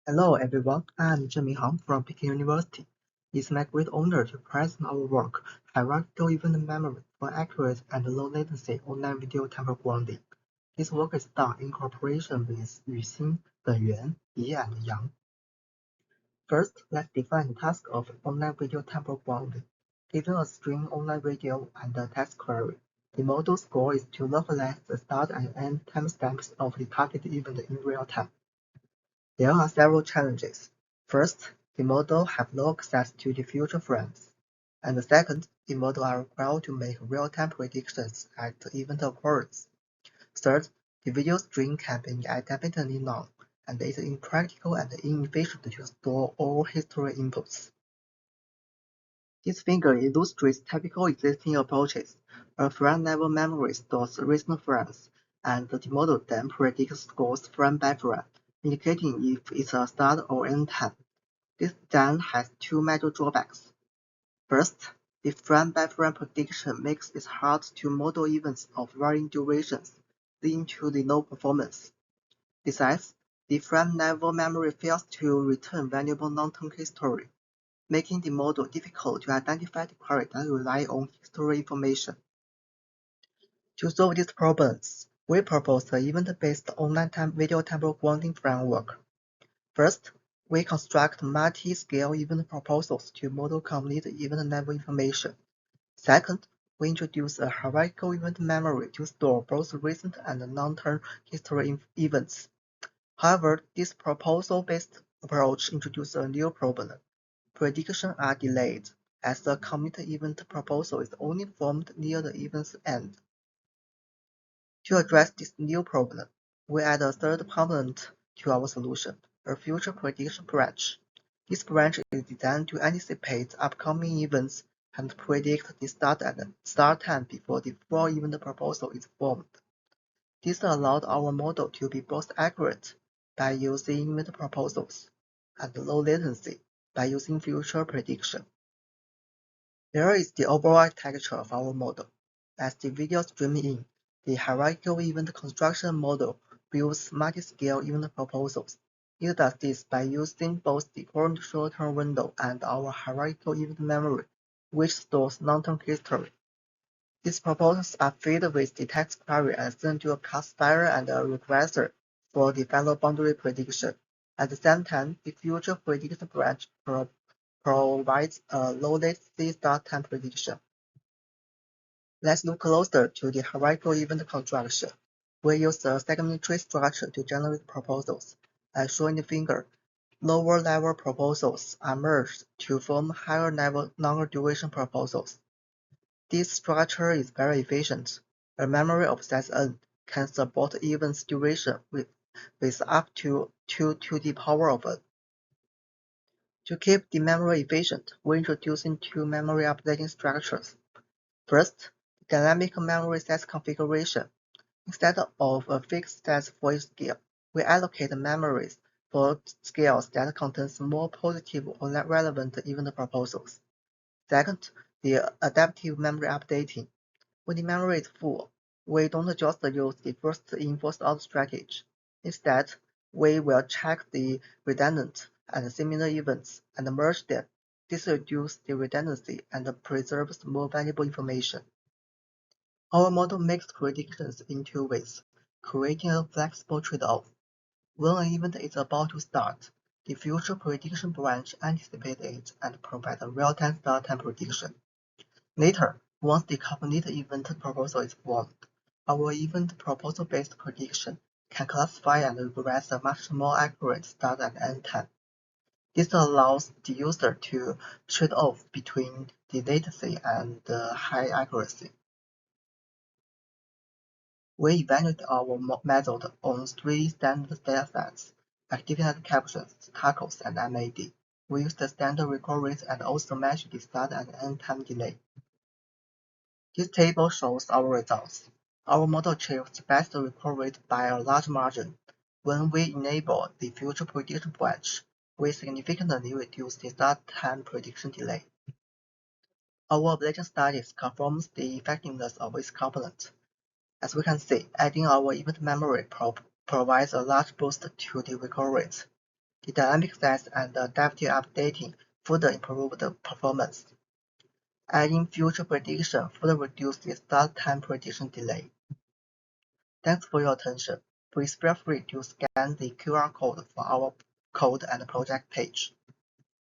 Hello everyone, I'm Minghang from Peking University. It's my great honor to present our work, Hierarchical Event Memory for Accurate and Low Latency Online Video Temporal Grounding. This work is done in cooperation with Yuxin, Benyuan, Ye and Yang. First, let's define the task of online video temporal grounding. Given a string online video and a text query, the model's goal is to localize the start and end timestamps of the target event in real time. There are several challenges. First, the model have no access to the future frames. And second, the model are required to make real-time predictions at event occurrence. Third, the video string can be indefinitely long, and it is impractical and inefficient to store all history inputs. This figure illustrates typical existing approaches. A frame-level memory stores recent frames, and the model then predicts scores frame by frame, indicating if it's a start or end time. This then has two major drawbacks. First, the frame-by-frame prediction makes it hard to model events of varying durations, leading to the low performance. Besides, the frame-level memory fails to return valuable long-term history, making the model difficult to identify the query that rely on history information. To solve these problems, we propose an event-based online video temporal grounding framework. First, we construct multi-scale event proposals to model complete event-level information. Second, we introduce a hierarchical event memory to store both recent and long-term history events. However, this proposal-based approach introduces a new problem. Predictions are delayed, as the committed event proposal is only formed near the event's end. To address this new problem, we add a third component to our solution, a future prediction branch. This branch is designed to anticipate upcoming events and predict the start time before the full event proposal is formed. This allowed our model to be both accurate by using event proposals and low latency by using future prediction. Here is the overall architecture of our model. As the video streams in, the hierarchical event construction model builds multi-scale event proposals. It does this by using both the current short-term window and our hierarchical event memory, which stores long-term history. These proposals are fed with the text query and sent to a classifier and a regressor for the final boundary prediction. At the same time, the future prediction branch provides a low-latency start time prediction. Let's look closer to the hierarchical event construction. We use a segment tree structure to generate proposals. As shown in the figure, lower-level proposals are merged to form higher-level, longer-duration proposals. This structure is very efficient. A memory of size n can support event duration with up to 2 to the power of n. To keep the memory efficient, we're introducing two memory updating structures. First, dynamic memory size configuration. Instead of a fixed size for each scale, we allocate memories for scales that contain more positive or relevant event proposals. Second, the adaptive memory updating. When the memory is full, we don't just use the first in first out strategy. Instead, we will check the redundant and similar events and merge them. This reduces the redundancy and preserves more valuable information. Our model makes predictions in two ways, creating a flexible trade-off. When an event is about to start, the future prediction branch anticipates it and provides a real-time start time prediction. Later, once the complete event proposal is formed, our event proposal-based prediction can classify and regress a much more accurate start and end time. This allows the user to trade off between the latency and high accuracy. We evaluate our method on three standard datasets: activity captions, tacos, and MAD. We use the standard recall rate and also measure the start and end time delay. This table shows our results. Our model achieves best recall rate by a large margin. When we enable the future prediction branch, we significantly reduce the start time prediction delay. Our ablation studies confirms the effectiveness of its component. As we can see, adding our event memory provides a large boost to the recall rate. The dynamic size and adaptive updating further improve the performance. Adding future prediction further reduces the start time prediction delay. Thanks for your attention. Please feel free to scan the QR code for our code and project page.